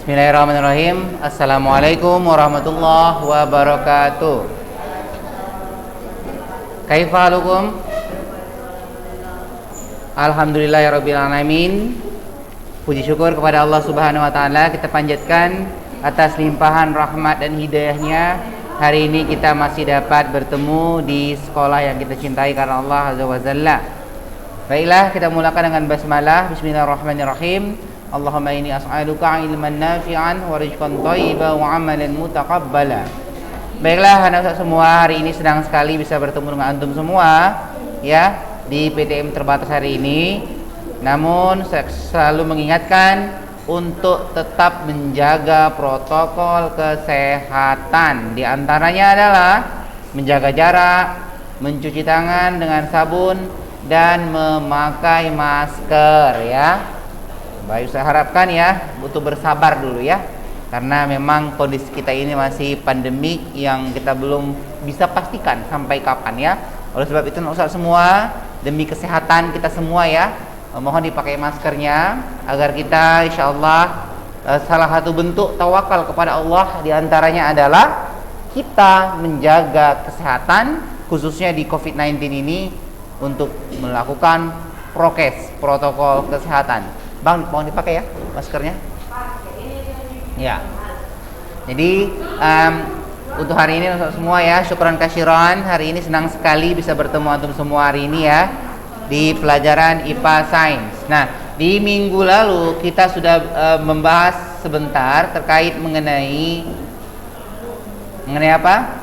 Bismillahirrahmanirrahim. Assalamualaikum warahmatullahi wabarakatuh. Kaifa halukum? Alhamdulillahirabbil alamin. Puji syukur kepada Allah Subhanahu wa taala kita panjatkan atas limpahan rahmat dan hidayahnya. Hari ini kita masih dapat bertemu di sekolah yang kita cintai karena Allah Azza wa Jalla. Baiklah, kita mulakan dengan basmalah. Bismillahirrahmanirrahim. Allahumma inni as'aluka ilman nafi'an wa rizqan thayyiban wa amalan mutaqabbala. Baiklah anak Ustaz semua, hari ini senang sekali bisa bertemu dengan antum semua ya di PTM terbatas hari ini. Namun saya selalu mengingatkan untuk tetap menjaga protokol kesehatan. Di antaranya adalah menjaga jarak, mencuci tangan dengan sabun dan memakai masker ya. Baik, saya harapkan ya butuh bersabar dulu ya, karena memang kondisi kita ini masih pandemik yang kita belum bisa pastikan sampai kapan ya. Oleh sebab itu Ustaz semua, demi kesehatan kita semua ya, mohon dipakai maskernya agar kita insyaallah salah satu bentuk tawakal kepada Allah diantaranya adalah kita menjaga kesehatan khususnya di COVID-19 ini untuk melakukan prokes, protokol kesehatan. Bang, mau dipakai ya maskernya? Ya. Jadi untuk hari ini untuk semua ya, syukran kasiran. Hari ini senang sekali bisa bertemu antum semua hari ini ya di pelajaran IPA Sains. Nah, di minggu lalu kita sudah membahas sebentar terkait mengenai apa?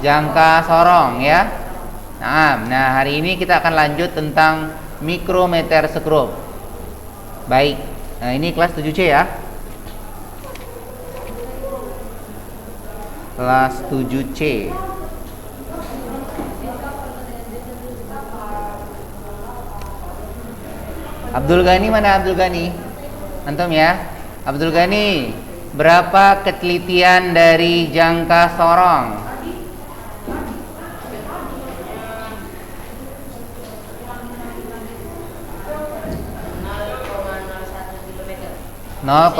Jangka sorong ya. Nah, hari ini kita akan lanjut tentang mikrometer skrup. Baik, nah ini kelas 7C ya. Kelas 7C. Abdul Ghani, mana Abdul Ghani? Antum ya. Abdul Ghani, berapa ketelitian dari jangka sorong? 0,01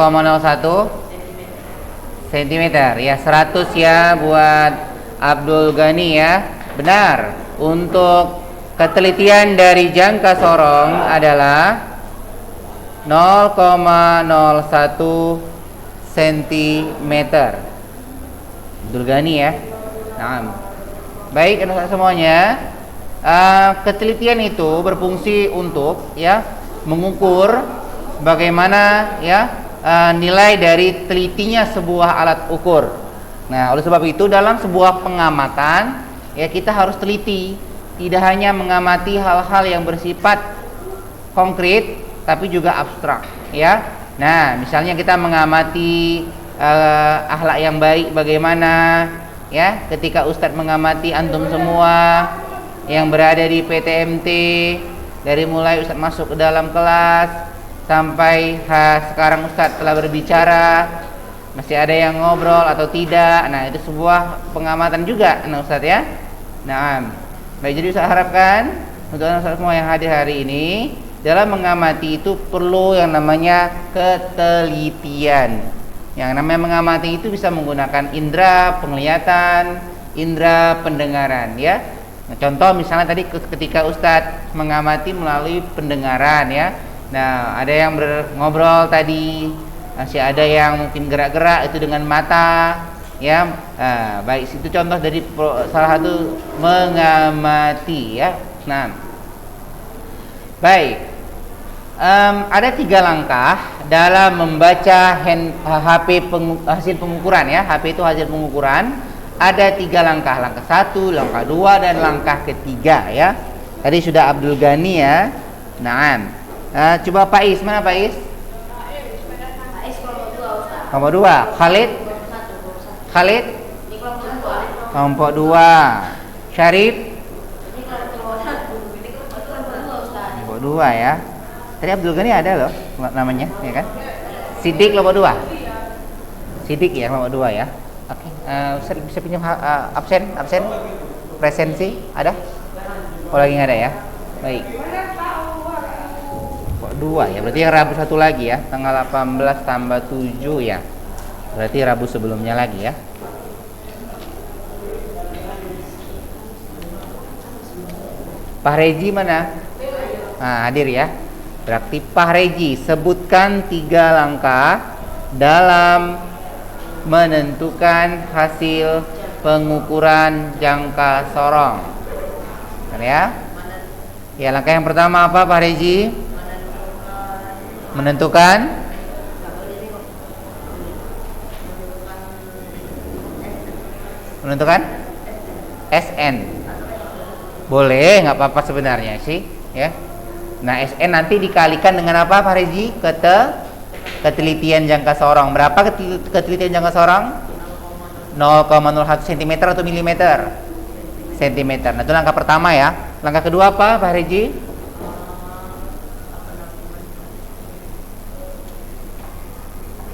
cm ya, 100 ya buat Abdul Ghani ya. Benar, untuk ketelitian dari jangka sorong adalah 0,01 cm. Abdul Ghani ya. Nah, baik anak semuanya, ketelitian itu berfungsi untuk ya mengukur bagaimana ya nilai dari telitinya sebuah alat ukur. Nah, oleh sebab itu dalam sebuah pengamatan ya kita harus teliti, tidak hanya mengamati hal-hal yang bersifat konkret tapi juga abstrak ya. Nah, misalnya kita mengamati akhlak yang baik bagaimana ya, ketika Ustadz mengamati antum semua yang berada di PTMT dari mulai Ustadz masuk ke dalam kelas sampai sekarang Ustadz telah berbicara, masih ada yang ngobrol atau tidak. Nah, itu sebuah pengamatan juga Ustadz ya. Nah, baik, jadi Ustadz harapkan untuk Ustadz semua yang hadir hari ini dalam mengamati itu perlu yang namanya ketelitian. Yang namanya mengamati itu bisa menggunakan indera penglihatan, indera pendengaran ya. Nah, contoh misalnya tadi ketika Ustadz mengamati melalui pendengaran ya. Nah, ada yang ngobrol tadi, masih ada yang mungkin gerak-gerak itu dengan mata, ya. Nah, baik, itu contoh dari salah satu mengamati, ya. Nah, baik, ada 3 langkah dalam membaca hasil pengukuran, ya. HP itu hasil pengukuran. Ada 3 langkah, langkah 1, langkah 2, dan langkah ketiga, ya. Tadi sudah Abdul Ghani, ya. Nah. Coba Pak Is, mana Pak Is? Pak Is kelompok 2 Ustaz. Kelompok 2. Khalid? Khalid? Ini kelompok 2. Kelompok 2. Syarif? Ini kelompok 1. Ini kelompok 2 Ustaz. Kelompok 2 ya. Tadi Abdul Ghani ada loh namanya, ya kan? Sidik kelompok 2. Sidik ya kelompok 2 ya. Oke. Ustaz bisa pinjam absen? Presensi ada? Oh, lagi nggak ada ya? Baik. 2 ya. Berarti yang Rabu satu lagi ya. Tanggal 18 tambah 7 ya. Berarti Rabu sebelumnya lagi ya. Pak Reji mana? Nah, hadir ya. Berarti Pak Reji sebutkan 3 langkah dalam menentukan hasil pengukuran jangka sorong. Kan ya? Ya, langkah yang pertama apa Pak Reji? Menentukan SN. Boleh, nggak apa-apa sebenarnya sih, ya. Nah, SN nanti dikalikan dengan apa, Pak Rezi? Ketelitian jangka sorong. Berapa ketelitian jangka sorong? 0,01 cm atau milimeter? Sentimeter. Nah, itu langkah pertama ya. Langkah kedua apa, Pak Rezi?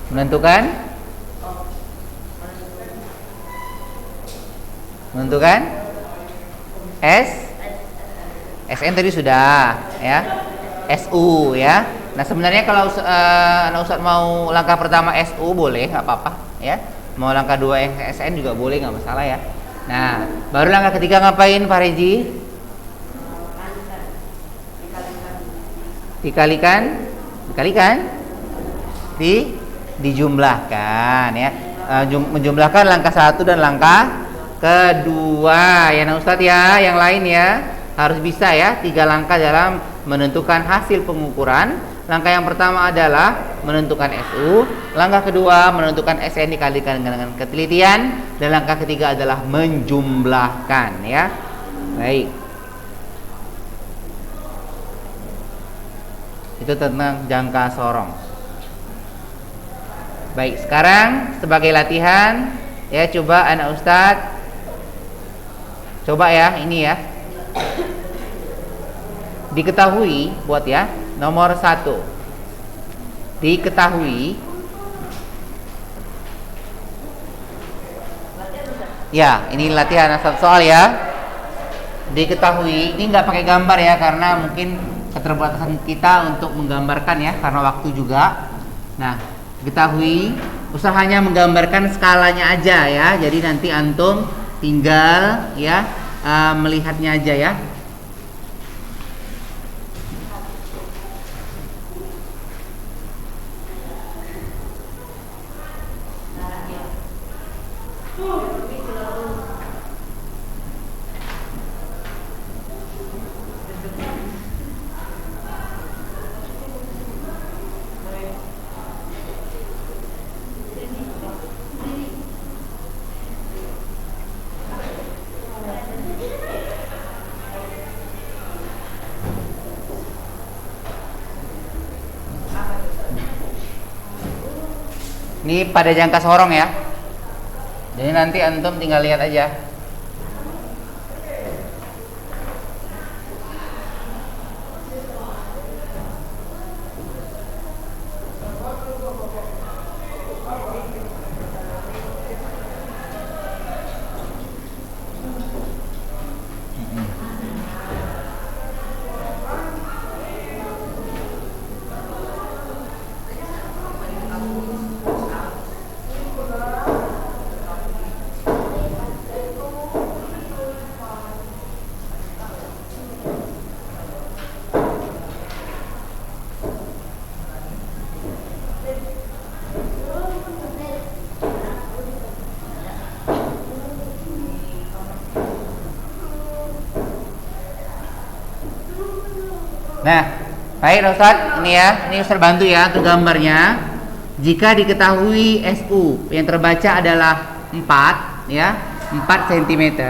Menentukan SN tadi sudah ya. SU ya. Nah, sebenarnya kalau anak Ustadz mau langkah pertama SU boleh, nggak apa-apa ya. Mau langkah 2 SN juga boleh, nggak masalah ya. Nah, baru langkah ketiga ngapain Pak Reji? Dijumlahkan ya. Menjumlahkan langkah 1 dan langkah kedua ya, nah Ustadz ya. Yang lain ya harus bisa ya. 3 langkah dalam menentukan hasil pengukuran. Langkah yang pertama adalah menentukan SU, langkah kedua menentukan SN dikalikan dengan ketelitian, dan langkah ketiga adalah menjumlahkan ya. Baik, itu tentang jangka sorong. Baik, sekarang sebagai latihan ya, coba anak Ustadz coba ya, ini ya diketahui buat ya. Nomor 1, diketahui ya, ini latihan satu soal ya. Diketahui, ini nggak pakai gambar ya, karena mungkin keterbatasan kita untuk menggambarkan ya, karena waktu juga. Nah, diketahui usahanya menggambarkan skalanya aja ya. Jadi nanti antum tinggal ya melihatnya aja ya. Ini pada jangka sorong ya. Jadi nanti antum tinggal lihat aja. Nah, baik Ustaz, ini ya, ini Ustaz bantu ya untuk gambarnya. Jika diketahui SU yang terbaca adalah 4 ya, 4 cm.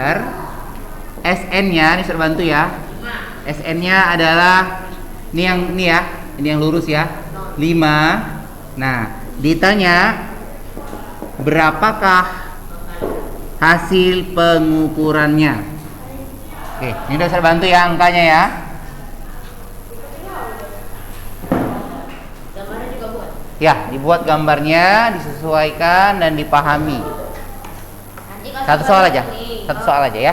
SN-nya ini Ustaz bantu ya. SN-nya adalah ini yang lurus ya, 5. Nah, ditanya berapakah hasil pengukurannya. Oke, ini udah Ustaz bantu ya angkanya ya. Ya, dibuat gambarnya, disesuaikan dan dipahami. Satu soal aja ya.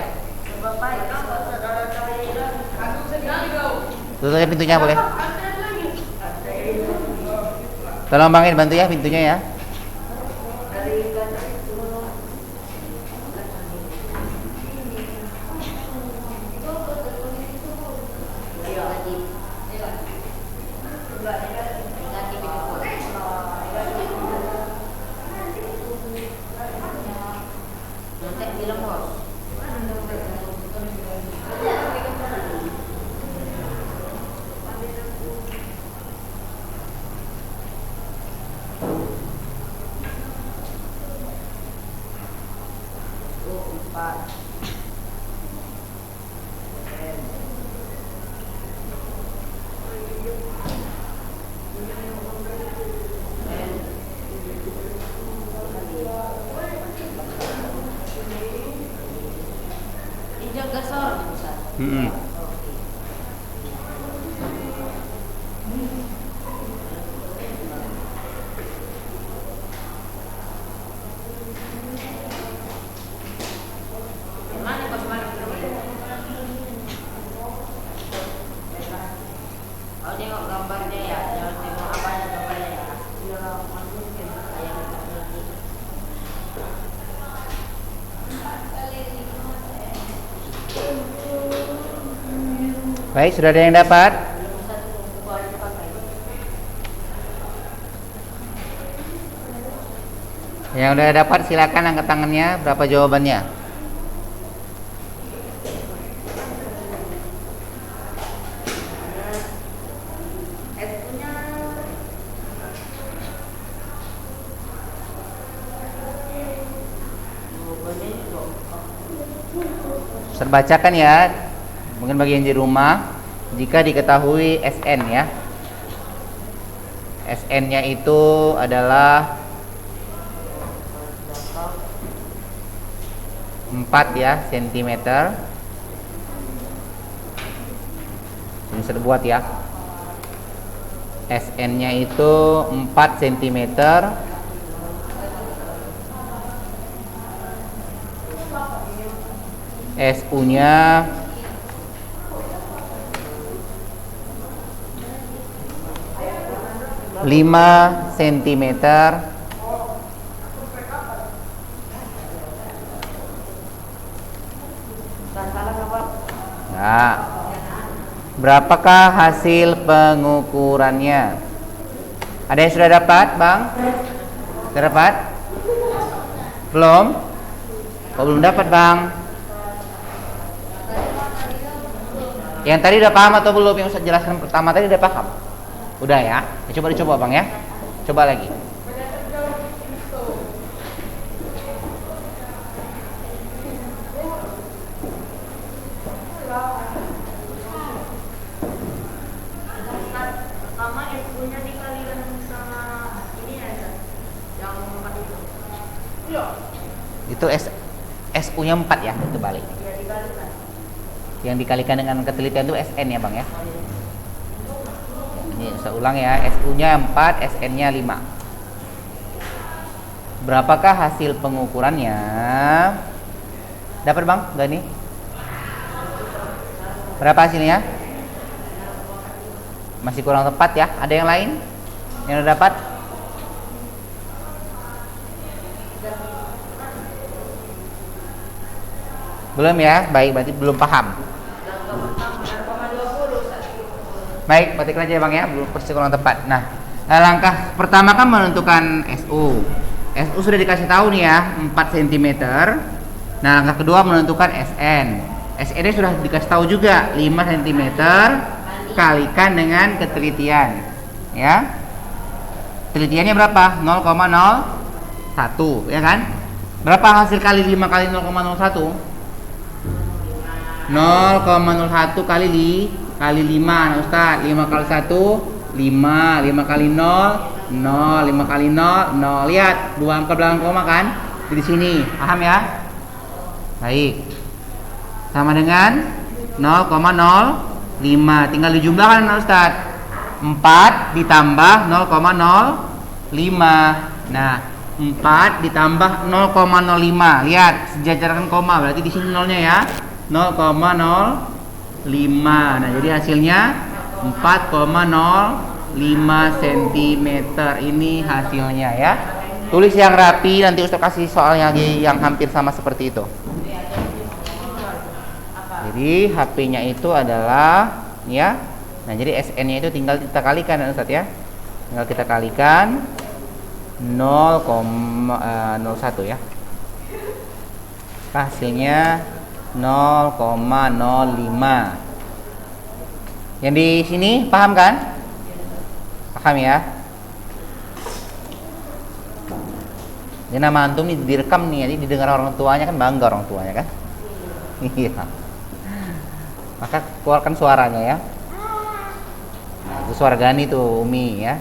Tutup aja pintunya boleh. Tolong Bang bantu ya pintunya ya. Mm-mm. Baik, sudah ada yang dapat? Yang udah dapat silakan angkat tangannya. Berapa jawabannya? Ustaz bacakan ya. Mungkin bagi yang di rumah, jika diketahui SN ya. SN-nya itu adalah 4 ya cm. Ini bisa dibuat ya. SN-nya itu 4 cm. SU-nya 5 cm. Nah, berapakah hasil pengukurannya? Ada yang sudah dapat, Bang? Sudah dapat? Belum? Oh, belum dapat, Bang. Yang tadi udah paham atau belum? Yang saya jelaskan pertama tadi udah paham? Udah ya? Coba dicoba Bang ya. Coba lagi. Pertama SU-nya dikalikan sama ini ya, yang 4 itu. Iya. Itu SU-nya 4 ya, itu balik. Ya dikalikan. Yang dikalikan dengan ketelitian itu SN ya Bang ya. Ini saya ulang ya, SU-nya 4, SN-nya 5. Berapakah hasil pengukurannya? Dapat Bang? Udah nih. Berapa hasilnya? Masih kurang tepat ya. Ada yang lain yang udah dapat? Belum ya? Baik, berarti belum paham. Baik, batik aja Bang ya, belum persis kurang tepat. Nah, langkah pertama kan menentukan SU. SU sudah dikasih tahu nih ya, 4 cm. Nah, langkah kedua menentukan SN. SN sudah dikasih tahu juga, 5 cm kalikan dengan ketelitian. Ya. Telitiannya berapa? 0,01, ya kan? Berapa hasil kali 5 kali 0,01? 0,01 kali 5 nah Ustaz, 5 kali 1 5, 5 kali 0 0, 5 kali 0 0. Lihat, dua angka belakang koma kan di sini, paham ya? Baik, sama dengan 0,05, tinggal dijumlahkan Ustaz. 4 ditambah 0,05. Nah, 4 ditambah 0,05. Lihat, sejajarkan koma, berarti di sini nolnya ya. 0,05. Nah, jadi hasilnya 4,05. cm. Ini hasilnya ya. Tulis yang rapi, nanti Ustaz kasih soalnya yang hampir sama seperti itu. Jadi HP-nya itu adalah ya. Nah, jadi SN-nya itu tinggal kita kalikan ya Ustaz ya. Tinggal kita kalikan 0,01 ya. Hasilnya 0,05. Yang di sini paham kan? Paham ya? Ini nama antum ini direkam nih, jadi didengar orang tuanya kan, bangga orang tuanya kan? Iya. Maka keluarkan suaranya ya. Nah, itu suara Gani tuh Umi ya.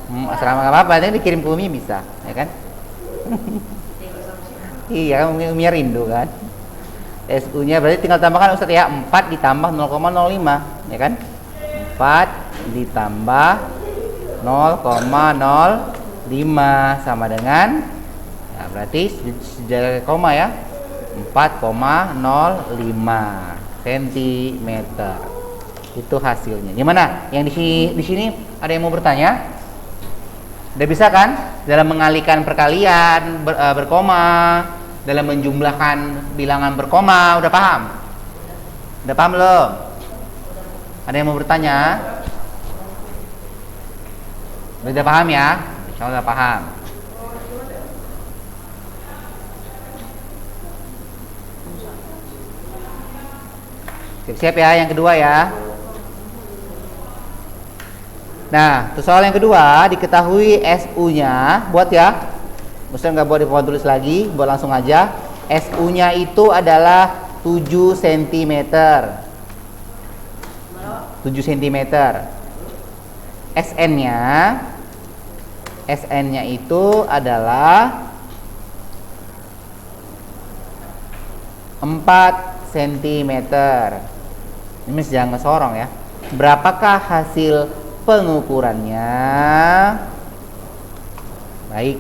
Asrama nggak apa-apa, nanti dikirim ke Umi bisa, ya kan? Iya kan, Umi rindu kan? SU-nya berarti tinggal tambahkan Ustaz ya, 4 ditambah 0,05 ya kan? 4 ditambah 0,05 sama dengan ya, berarti sejajar koma ya, 4,05 cm. Itu hasilnya. Gimana? Yang di sini ada yang mau bertanya? Udah bisa kan? Dalam mengalihkan perkalian berkoma, dalam menjumlahkan bilangan berkoma, udah paham? Udah paham belum? Ada yang mau bertanya? Udah paham ya? Insya Allah udah paham. Siap-siap ya, yang kedua ya. Nah, soal yang kedua, diketahui SU-nya, buat ya. Ustaz nggak buat di papan tulis lagi, buat langsung aja. SU-nya itu adalah 7 cm. 7 cm. SN-nya itu adalah 4 cm. Ini jangan ngesorong ya. Berapakah hasil pengukurannya? Baik,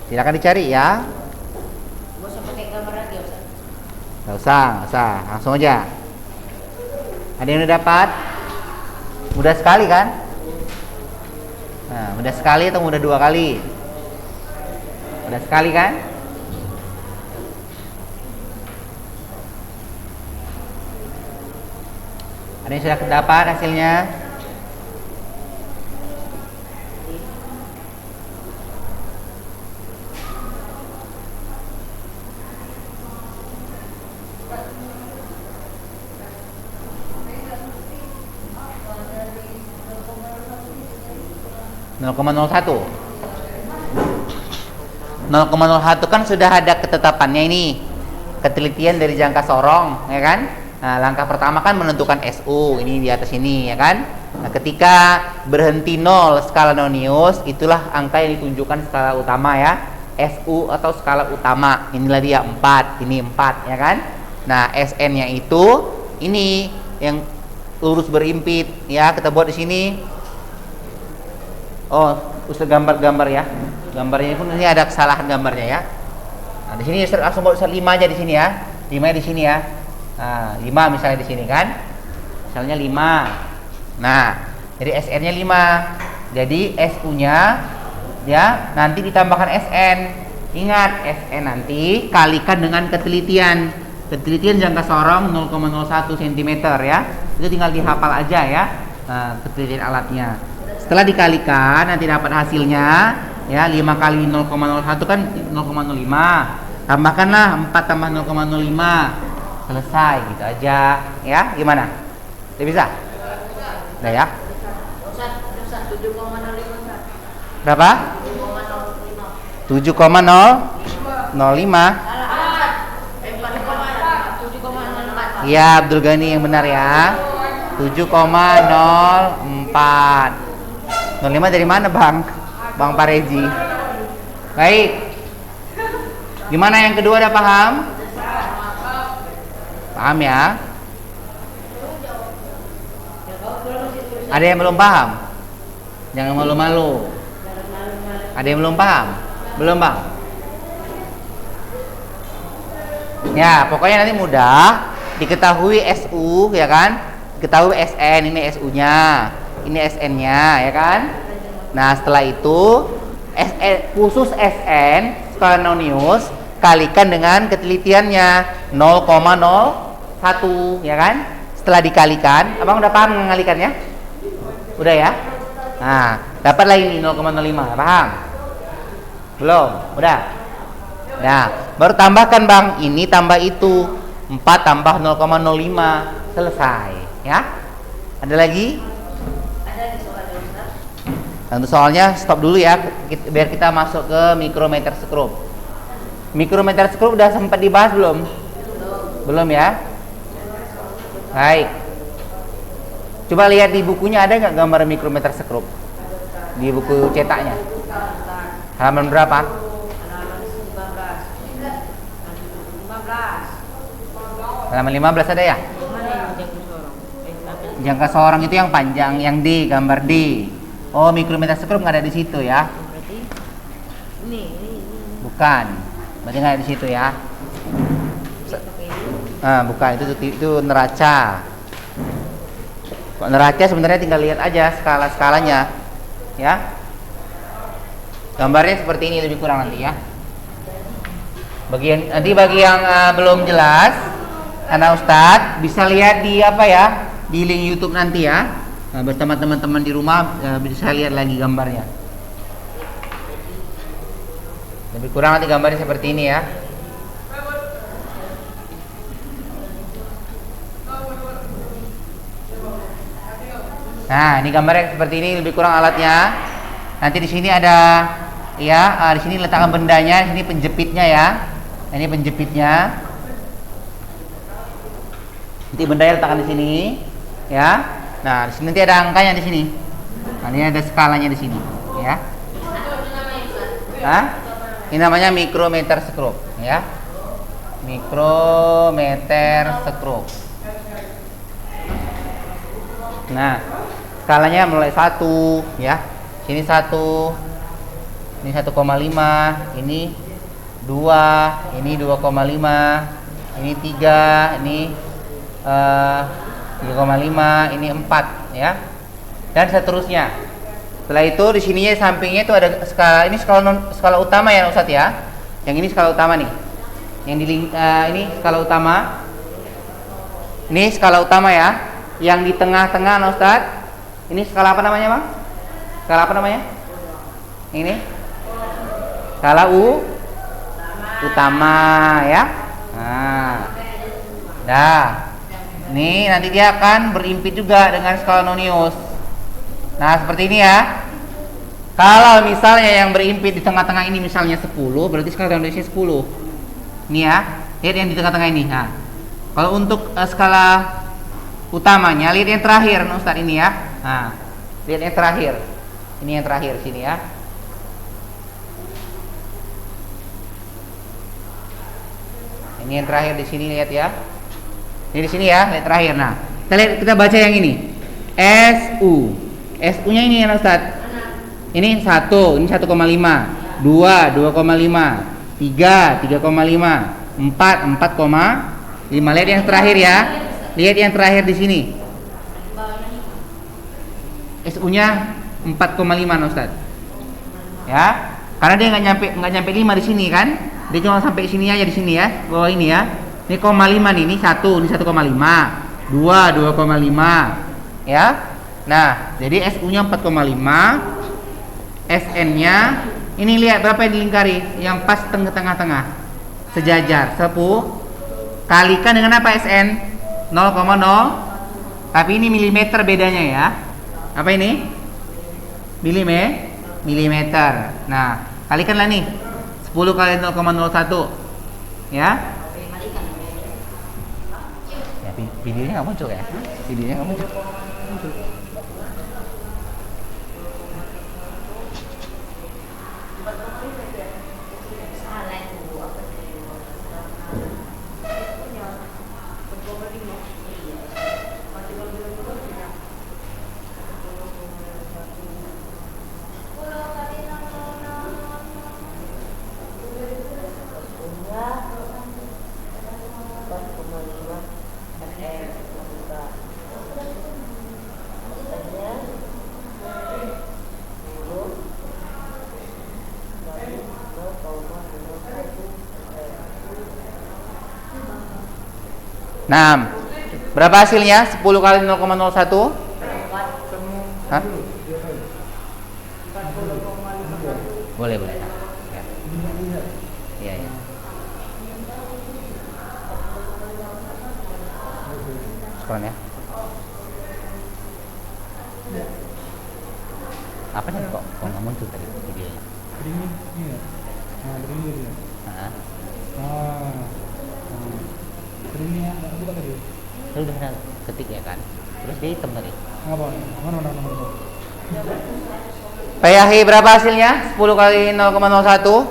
silakan dicari ya. Gak usah pakai gambar lagi, Ustaz. Nggak usah, langsung aja. Ada yang udah dapat? Mudah sekali kan? Nah, mudah sekali atau mudah 2 kali? Mudah sekali kan? Ada yang sudah dapat hasilnya? .01 kan sudah ada ketetapannya ini, ketelitian dari jangka sorong ya kan. Nah, langkah pertama kan menentukan SU ini di atas ini ya kan. Nah, ketika berhenti 0 skala nonius, itulah angka yang ditunjukkan skala utama ya, SU atau skala utama. Inilah dia 4, ini 4 ya kan. Nah, SN-nya itu ini yang lurus berimpit ya, kita buat di sini. Oh, Ustaz gambar-gambar ya. Gambarnya pun ini ada kesalahan gambarnya ya. Nah, di sini Ustaz langsung buat Ustaz 5 aja di sini ya. 5 di sini ya. Nah, 5 misalnya di sini kan. Misalnya 5. Nah, jadi SN-nya 5. Jadi SU-nya ya nanti ditambahkan SN. Ingat, SN nanti kalikan dengan ketelitian. Ketelitian jangka sorong 0,01 cm ya. Itu tinggal dihafal aja ya. Nah, ketelitian alatnya. Setelah dikalikan nanti dapat hasilnya ya, 5 kali 0,01 kan 0,05. Tambahkanlah 4 tambah 0,05. Selesai gitu aja ya. Gimana? Udah bisa? Udah ya? Ustaz, 7,05. Berapa? 7,05. 7,005. Iya, Abdul Ghani yang benar ya. 7,04. 05 dari mana Bang? Bang Pareji. Baik. Gimana yang kedua, udah paham? Paham ya? Ada yang belum paham? Jangan malu-malu. Ada yang belum paham? Belum Bang? Ya, pokoknya nanti mudah. Diketahui SU ya kan? ketahui SN, ini SU-nya, ini SN-nya, ya kan? Nah, setelah itu khusus SN skala Nonius kalikan dengan ketelitiannya 0,01, ya kan? Setelah dikalikan, abang udah paham mengalikannya? Udah ya? Nah, dapat lagi ini 0,05, paham? Belum? Udah? Nah, baru tambahkan bang, ini tambah itu 4 tambah 0,05, selesai, ya? Ada lagi? Untuk soalnya stop dulu ya, biar kita masuk ke mikrometer skrup. Mikrometer skrup udah sempat dibahas belum? Belum ya? Baik. Coba lihat di bukunya, ada nggak gambar mikrometer skrup? Di buku cetaknya. Halaman berapa? Halaman 15 ada ya? Jangka seorang itu yang panjang, yang D, gambar D. Oh, mikrometer skrup nggak ada di situ ya? Berarti ini. Bukan, berarti nggak ada di situ ya? Bukan, itu neraca. Kok neraca sebenarnya tinggal lihat aja skala-skalanya, ya. Gambarnya seperti ini lebih kurang nanti ya. Bagi yang belum jelas, karena Ustadz bisa lihat di di link YouTube nanti ya. Bersama teman-teman di rumah bisa lihat lagi gambarnya. Lebih kurang nanti gambarnya seperti ini ya. Nah, ini gambarnya seperti ini, lebih kurang alatnya. Nanti di sini ada ya, di sini letakkan bendanya, di sini penjepitnya ya. Ini penjepitnya. Nanti bendanya letakkan di sini ya. Nah, di sini nanti ada angkanya di sini. Nah, ini ada skalanya di sini, ya. Ini namanya mikrometer skrup, ya. Mikrometer skrup. Nah, skalanya mulai 1, ya. Sini 1. Ini 1,5, ini 2, ini 2,5, ini 3, ini 3,5, ini 4 ya. Dan seterusnya. Setelah itu di sininya sampingnya itu ada skala, ini skala utama ya Ustadz ya. Yang ini skala utama nih. Yang ini skala utama. Ini skala utama ya. Yang di tengah-tengah Ustadz. Ini skala apa namanya, Bang? Skala apa namanya? Ini. Skala utama ya. Nah. Ini nanti dia akan berimpit juga dengan skala Nonius. Nah, seperti ini ya. Kalau misalnya yang berimpit di tengah-tengah ini misalnya 10, berarti skala Noniusnya 10. Ini ya. Lihat yang di tengah-tengah ini. Nah, kalau untuk skala utamanya, lihat yang terakhir Ustadz ini ya. Nah, lihat yang terakhir. Ini yang terakhir sini ya. Ini yang terakhir di sini, lihat ya. Ini di sini ya, lihat terakhir. Nah, kita baca yang ini. SU. SU-nya ini ya, Ustaz. Ini 1, ini 1,5. 2, 2,5. 3, 3,5. 4, 4,5. Lihat yang terakhir ya. Lihat yang terakhir di sini. SU-nya 4,5, Ustaz. Ya. Karena dia nggak nyampe 5 di sini kan? Dia cuma sampai sini aja di sini ya, bawah ini ya. Ini 0,5 nih, ini 1, ini 1,5, 2, 2,5 ya. Nah, jadi SU-nya 4,5, SN-nya ini lihat berapa yang dilingkari, yang pas tengah-tengah, sejajar, 10. Kalikan dengan apa SN? 0,0. Tapi ini milimeter bedanya ya. Apa ini? Milimeter. Nah, kalikanlah nih. 10 kali 0,01 ya. Videonya nggak muncul ya? Videonya nggak muncul. Nah, berapa hasilnya? 10 kali 0,01? Hah? Boleh, boleh. Ya. Iya, iya. Sekarang ya. Apa nih kok nggak muncul tadi videonya? Beringin, iya. Nah, beringin dia. Nah, Beringin ya, buka tadi. itu udah ketik ya kan? Terus dia hitam tadi. Apa? Mana? Pak Yahi, berapa hasilnya? 10 kali 0,01?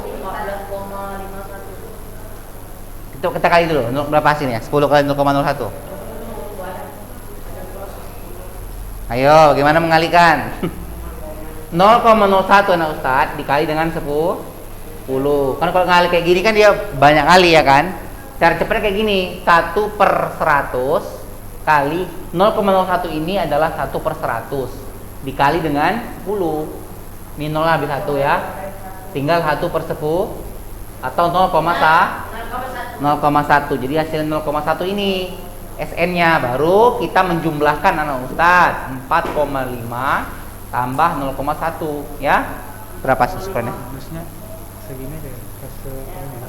14,51. Kita kali dulu, berapa hasilnya? 10 kali 0,01. Ayo, bagaimana mengalikan? 0,01 anak Ustadz dikali dengan 10. Kan kalau ngali kayak gini kan dia banyak kali ya kan? Cara cepatnya kayak gini, 1/100 kali 0,01 ini adalah 1/100 dikali dengan 10. Ini 0 habis 1 ya. Tinggal 1/10 atau 0,1. Jadi hasil 0,1 ini SN-nya, baru kita menjumlahkan anak Ustadz. 4,5 tambah 0,1 ya. Berapa sih skornya? Harusnya segini deh, catatan.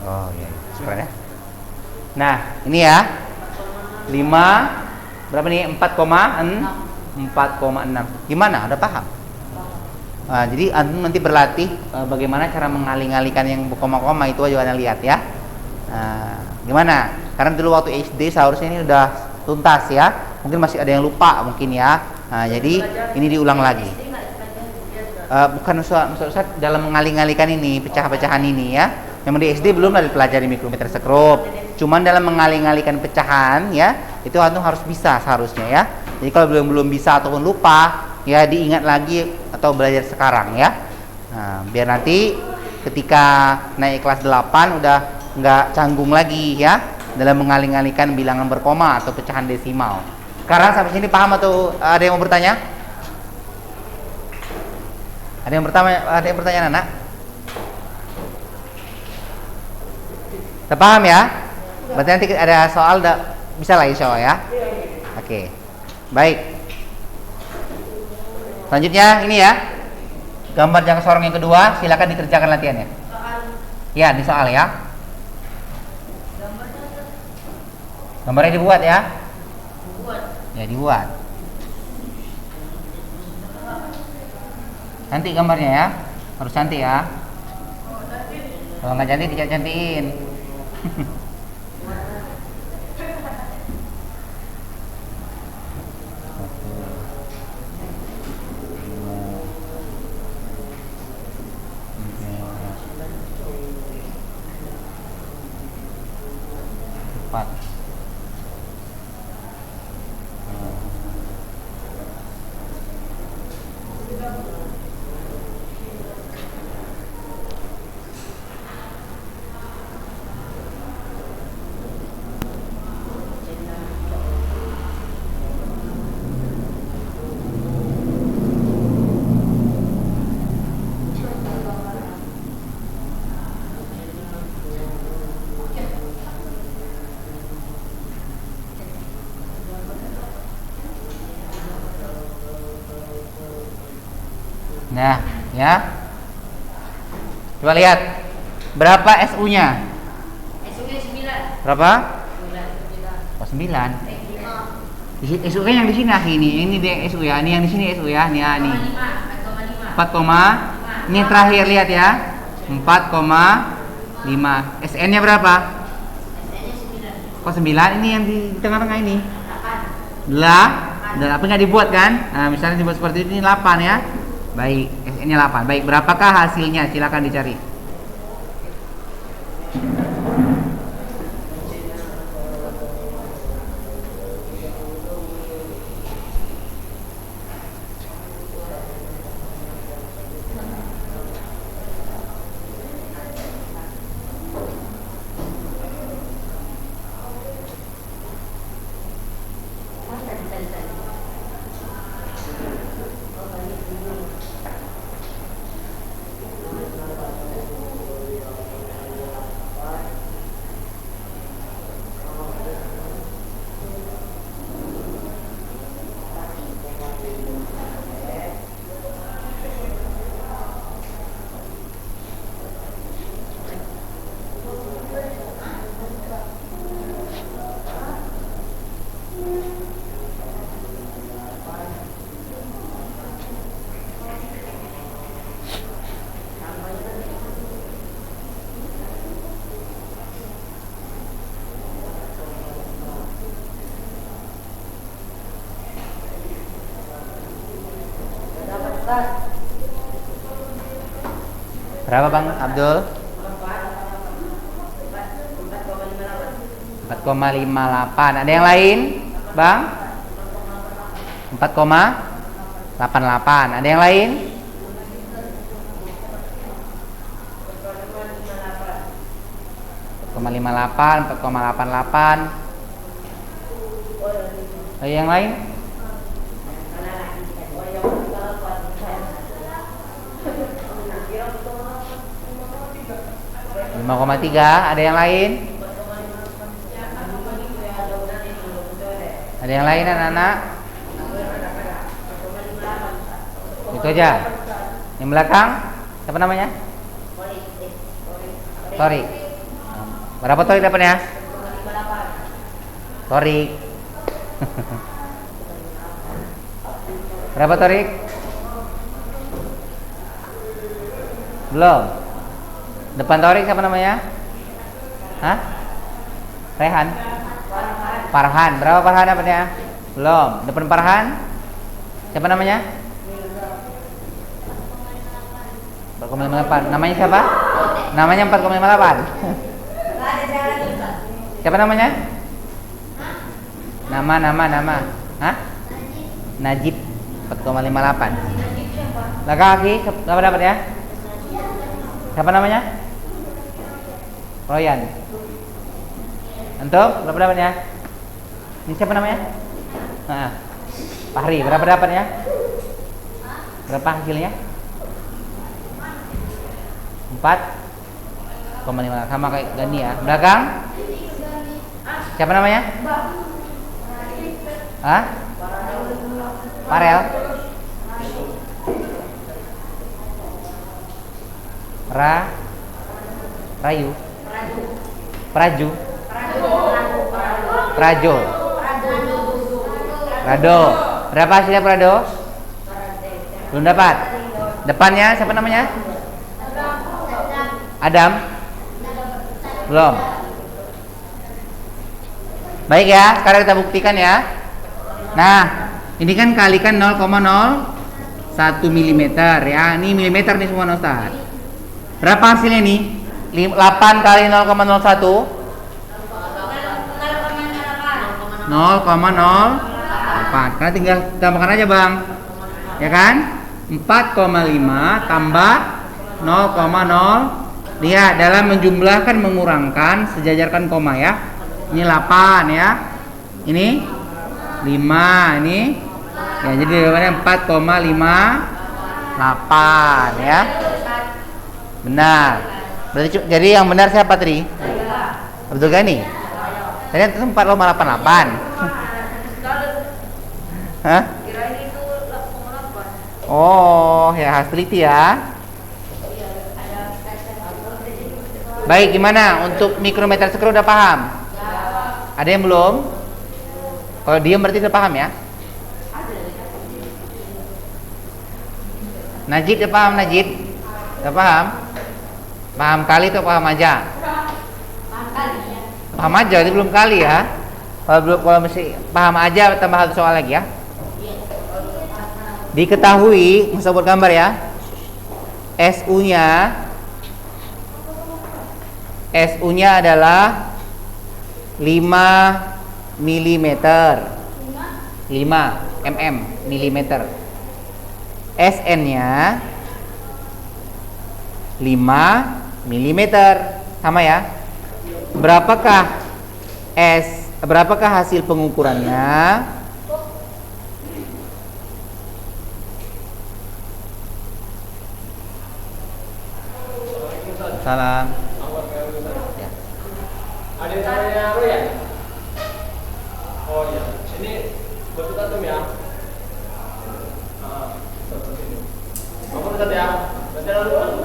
Oh iya, skornya. Nah, ini ya. 5 berapa nih? 4,6. Gimana? Udah paham? Nah, jadi antum nanti berlatih bagaimana cara mengalih-alihkan yang koma-koma itu aja Anda lihat ya. Nah, gimana? Karena dulu waktu SD seharusnya ini udah tuntas ya. Mungkin masih ada yang lupa mungkin ya. Nah, jadi ini diulang lagi. Bukan Ustaz dalam mengalih-alihkan ini, pecah-pecahan ini ya. Yang di SD belum ada dipelajari mikrometer sekrup. Cuman dalam mengalih-alihkan pecahan ya, itu antum harus bisa seharusnya ya. Jadi kalau belum bisa ataupun lupa, ya diingat lagi atau belajar sekarang ya. Nah, biar nanti ketika naik kelas 8 udah nggak canggung lagi ya dalam mengalih-alihkan bilangan berkoma atau pecahan desimal. Sekarang sampai sini paham atau ada yang mau bertanya? Ada yang bertanya anak? Kita paham ya? Berarti nanti ada soal bisa lah insya Allah ya. Oke. Baik. Selanjutnya ini ya. Gambar jangka sorong yang kedua, silakan dikerjakan latihannya. Ya, di soal ya. Gambarnya dibuat ya. Ya, dibuat. Cantik gambarnya ya. Harus cantik ya. Kalau nggak cantik, tidak cantikin. Empat. Nah, ya. Coba lihat. Berapa SU-nya? SU-nya 9. Berapa? 9. Oh, 9. SU kan yang di sini ini dia SU ya. Ini yang di sini SU ya. Nih, nih. 4, ini yang terakhir lihat ya. 4,5. SN-nya berapa? SN-nya 9. Kok 9? Ini yang di tengah-tengah ini. 8. Dan apa nggak dibuat kan? Nah, misalnya dibuat seperti ini 8 ya. Baik, SN-nya 8. Baik, berapakah hasilnya? Silakan dicari. Berapa Bang Abdul? 4,58. Ada yang lain? Bang? 4,88. Ada yang lain? 4,58, 4,88. Ada yang lain? 5,3. Ada yang lain? Ada yang lain anak-anak? Itu aja. Yang belakang siapa namanya? Torik. Berapa Torik dapatnya? Torik. Berapa Torik? Belum. Depan Torik siapa namanya? Hah? Rehan? Farhan. Berapa Farhan dapatnya? Belum. Depan Farhan siapa namanya? 4,58. Namanya siapa? Namanya 4,58. Siapa namanya? Nama. Hah? Najib. 4,58. Laki-laki berapa dapat ya? Siapa namanya? Royan. Antum berapa dapatnya? Ini siapa namanya? Fahri. Berapa dapatnya? Berapa hasilnya? 4,5. Sama kayak Gani ya. Belakang? Siapa namanya? Hah? Farel. Rayu. Prajo. Prado. Berapa hasilnya Prado? Belum dapat. Depannya siapa namanya? Adam. Belum. Baik ya, sekarang kita buktikan ya. Nah, ini kan kalikan 0,01 mm ya. Ini milimeter nih semua Ustaz. Berapa hasilnya nih? 8 kali 0,01 0,08. Karena tinggal tambahkan aja Bang. Ya kan? 4,5 tambah 0,0. Lihat dalam menjumlahkan mengurangkan sejajarkan koma ya. Ini 8 ya. Ini 5 ini. Ya jadi jawabannya 4,58 ya. Benar. Berarti jadi yang benar siapa tadi? Abdul Ghani. Tadi itu 4,88. Hah? Oh, ya harus teliti ya. Baik, gimana untuk mikrometer skru udah paham? Ada yang belum? Kalau diam berarti udah paham ya? Najib udah paham Najib? Udah paham? Paham kali atau paham aja? Paham aja, itu belum kali ya. Kalau masih paham aja tambah satu soal lagi ya. Diketahui, bisa buat gambar ya. SU-nya adalah 5 mm. 5 mm milimeter. SN-nya 5 mm. Sama ya. Berapakah hasil pengukurannya? Salam. Ya. Ada yang namanya Royan? Oh iya, ini betul atom ya? Betul ini. Apa betul ya? Betul dulu.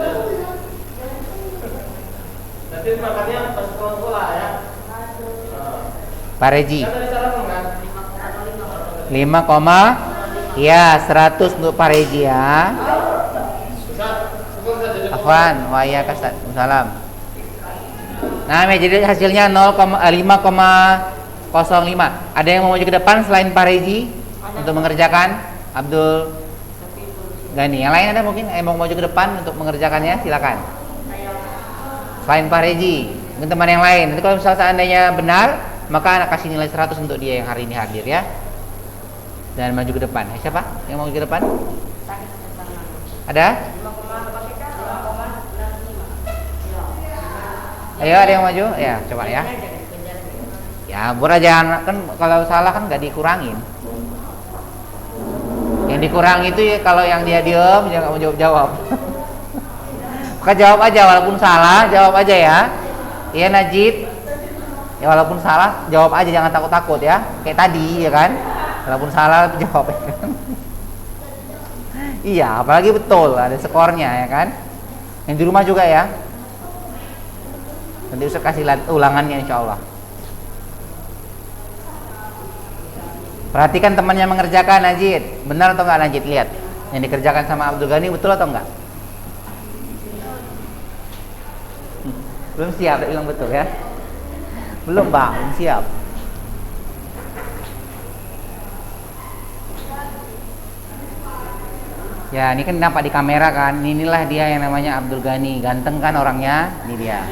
Nanti makannya pas pulang sekolah ya. Pak Reji. Kan tadi salah kan? 5, ya 100 untuk Pak Reji ya. Afwan, wa ya kasat. Salam. Nah, jadi hasilnya 5,05. Ada yang mau maju ke depan selain Pak Reji untuk mengerjakan? Abdul Gani. Yang lain ada mungkin yang mau maju ke depan untuk mengerjakannya, silakan. Selain Pak Reji, mungkin teman yang lain. Nanti kalau misalnya seandainya benar, maka anak kasih nilai 100 untuk dia yang hari ini hadir ya. Dan maju ke depan. Siapa yang mau ke depan? Ada? Ayo, ada yang maju? Ya, coba ya. Ya, buat aja kan kalau salah kan nggak dikurangin. Yang dikurangi itu ya kalau yang dia diem, dia nggak mau jawab. Maka jawab aja walaupun salah, jawab aja ya. Iya Najib. Ya walaupun salah, jawab aja, jangan takut-takut ya. Kayak tadi ya kan. Walaupun salah jawab. Iya, apalagi betul ada skornya ya kan. Yang di rumah juga ya. Nanti Ustaz kasih ulangannya insya Allah. Perhatikan temannya mengerjakan Najib. Benar atau enggak Najib? Lihat. Yang dikerjakan sama Abdul Ghani betul atau enggak? Belum siap, dia bilang betul ya. Belum Bang, belum siap. Ya, ini kan nampak di kamera kan. Inilah dia yang namanya Abdul Ghani. Ganteng kan orangnya? Ini dia.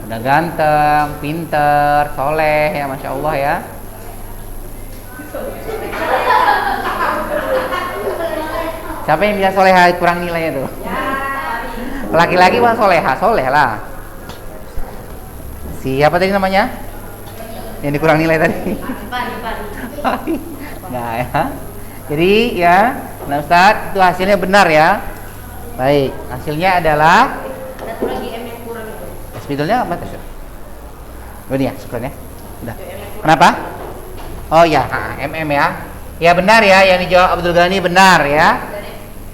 Udah ganteng, pinter, soleh ya, Masya Allah ya. Siapa yang bisa soleha kurang nilainya tuh? Laki-laki mah soleha, soleh lah. Siapa tadi namanya? Yang dikurang nilai tadi? Nah ya. Jadi ya, nah Ustaz, itu hasilnya benar ya. Baik, hasilnya adalah Satu lagi M yang kurang itu. spidolnya apa tuh? Oh ini ya, syukurnya. Udah. Kenapa? Oh ya, MM ya. Ya benar ya, yang dijawab Abdul Ghani benar ya.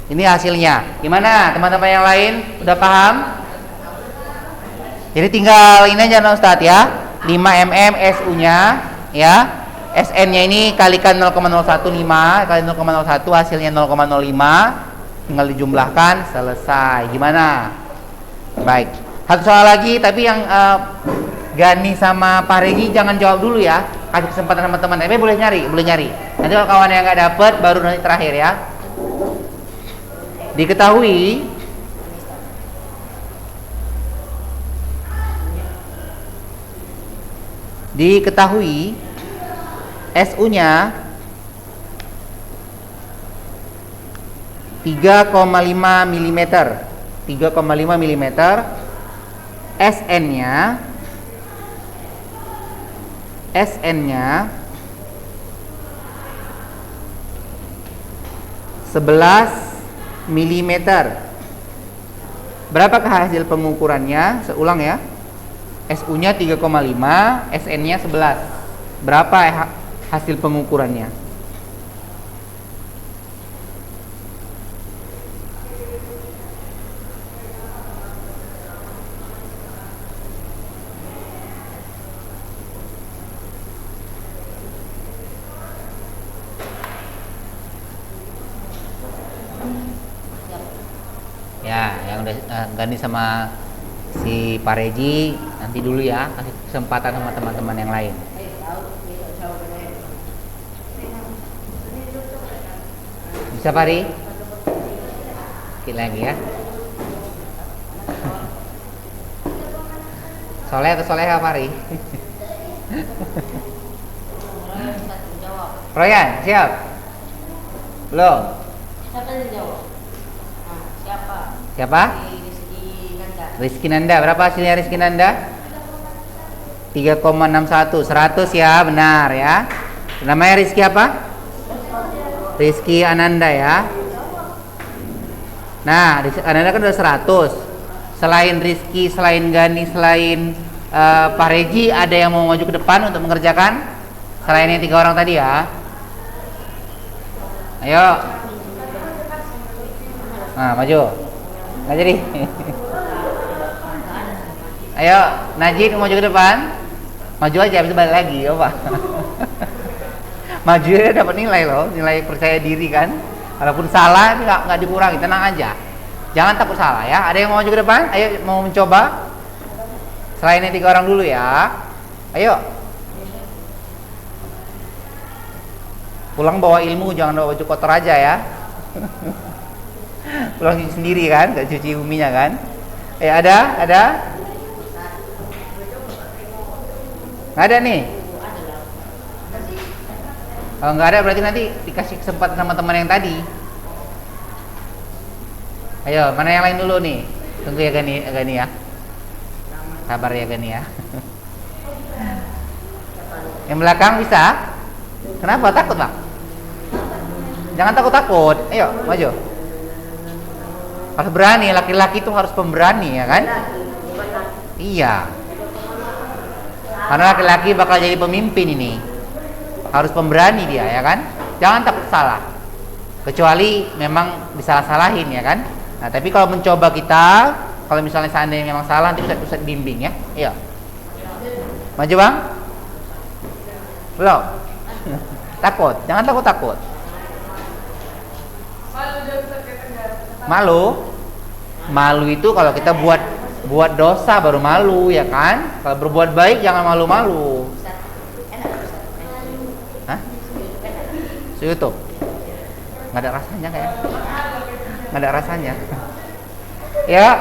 Ini hasilnya. Gimana teman-teman yang lain? Udah paham? Jadi tinggal ini aja Ustadz ya. 5 mm SU-nya ya. SN-nya ini kalikan 0,015 kali 0,01 hasilnya 0,05. Tinggal dijumlahkan, selesai. Gimana? Baik. Satu soal lagi, tapi yang Gani sama Pak Regi jangan jawab dulu ya. Kasih kesempatan teman-teman. Tapi boleh nyari. Nanti kalau kawan yang nggak dapet, baru nanti terakhir ya. Diketahui SU-nya 3,5 mm. 3,5 mm. SN-nya 11 mm. Berapakah hasil pengukurannya? Seulang ya. SU-nya 3,5, SN-nya 11. Berapa hasil pengukurannya? Ya, yang udah Gani sama si Pak Reji nanti dulu ya, kasih kesempatan sama teman-teman yang lain. Bisa Pak Ri? Sedikit lagi ya. Soleh atau soleha Pak Ri? Royan, siap? Belum? Siapa yang jawab? Siapa? Siapa? Rizky Nanda. Rizky Nanda, berapa hasilnya Rizky Nanda? 3,61, 100 ya, benar ya. Namanya Rizky apa? Rizky Ananda ya. Nah, Rizky Ananda kan udah 100. Selain Rizky, selain Gani, selain Pak Reji, ada yang mau maju ke depan untuk mengerjakan? Selain yang 3 orang tadi ya. Ayo. Nah, maju. Nggak jadi. Ayo, Najib maju ke depan. Maju aja, habis itu balik lagi, apa? Maju ya dapat nilai loh, nilai percaya diri kan. Walaupun salah, ini nggak dikurangi, tenang aja. Jangan takut salah ya. Ada yang mau maju ke depan? Ayo, mau mencoba? Selain yang 3 orang dulu ya. Ayo. Pulang bawa ilmu, jangan bawa baju kotor aja ya. Pulang cuci sendiri kan, gak cuci buminya kan. Ada? Nggak ada nih. Kalau nggak ada berarti nanti dikasih kesempatan sama teman yang tadi. Ayo, mana yang lain dulu nih? Tunggu ya Gani ya. Sabar ya Gani ya. Yang belakang bisa? Kenapa takut Bang? Jangan takut-takut. Ayo, maju. Harus berani, laki-laki itu harus pemberani ya kan? Iya. Karena laki-laki bakal jadi pemimpin ini. Harus pemberani dia ya kan? Jangan takut salah. Kecuali memang disalah-salahin ya kan? Nah, tapi kalau mencoba kita, kalau misalnya seandainya memang salah nanti Ustaz bimbing ya. Iya. Maju Bang. Belum. Takut, jangan takut. Malu itu kalau kita buat dosa baru malu ya kan? Kalau berbuat baik jangan malu-malu. Hah? YouTube. Nggak ada rasanya kayak. Nggak ada rasanya. Ya.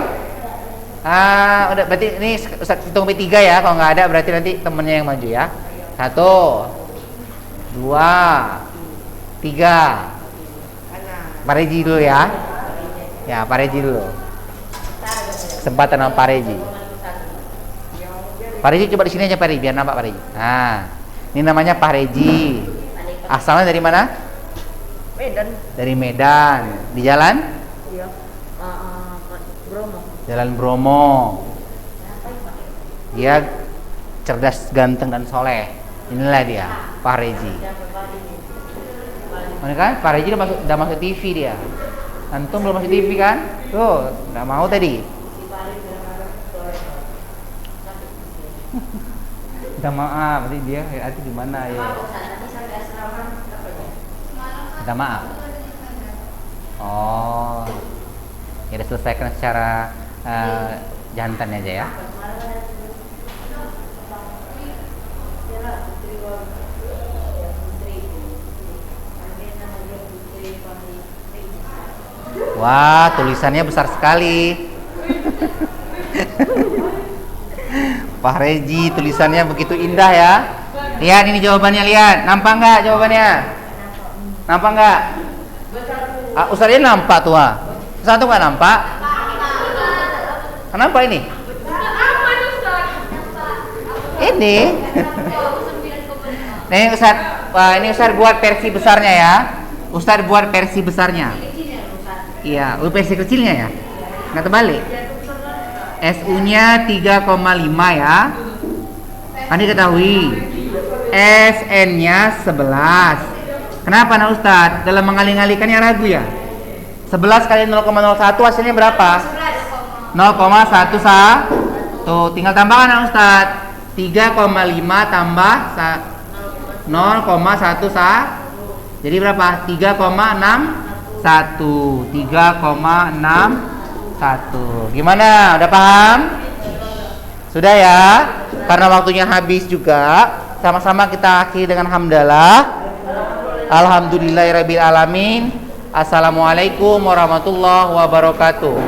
Udah berarti ini Ustaz hitung P3 ya. Kalau nggak ada berarti nanti temennya yang maju ya. 1 2 3. Pak Reji dulu ya. Ya, Pak Reji dulu. Kesempatan sama Pak Reji. Pak Reji coba di sini aja Pak Reji biar nampak Pak Reji. Nah, ini namanya Pak Reji. Asalnya dari mana? Medan. Dari Medan. Di jalan? Iya. Bromo. Jalan Bromo. Dia cerdas, ganteng dan soleh. Inilah dia, Pak Reji. Mana kan? Pak Reji udah masuk TV dia. Antum belum masuk TV kan? Tuh, nggak mau tadi. Minta maaf, berarti dia hati di mana ya? Minta maaf. Oh, ya udah selesaikan secara jantan aja ya. Wah, tulisannya besar sekali. Pak Reji, tulisannya begitu indah ya. Lihat ini jawabannya, lihat. Nampak nggak jawabannya? Nampak nggak? Ustaznya nampak tuh. Ustaz tuh nggak nampak? Kenapa ini? Ini. Nih Ustaz, ini Ustaz buat versi besarnya ya. Ustaz buat versi besarnya. Iya, versi kecilnya ya. Nggak terbalik. SU-nya 3,5 ya. Kan diketahui. SN-nya 11. Kenapa nah Ustaz? Dalam mengalih-alihkannya ragu ya? 11 kali 0,01 hasilnya berapa? 0,11. Tuh, tinggal tambahkan nah Ustaz. 3,5 tambah 0,11. Jadi berapa? 3,61. Gimana? Udah paham? Sudah ya? Karena waktunya habis juga. Sama-sama kita akhiri dengan hamdalah. Alhamdulillahirabbil alamin. Assalamualaikum warahmatullahi wabarakatuh.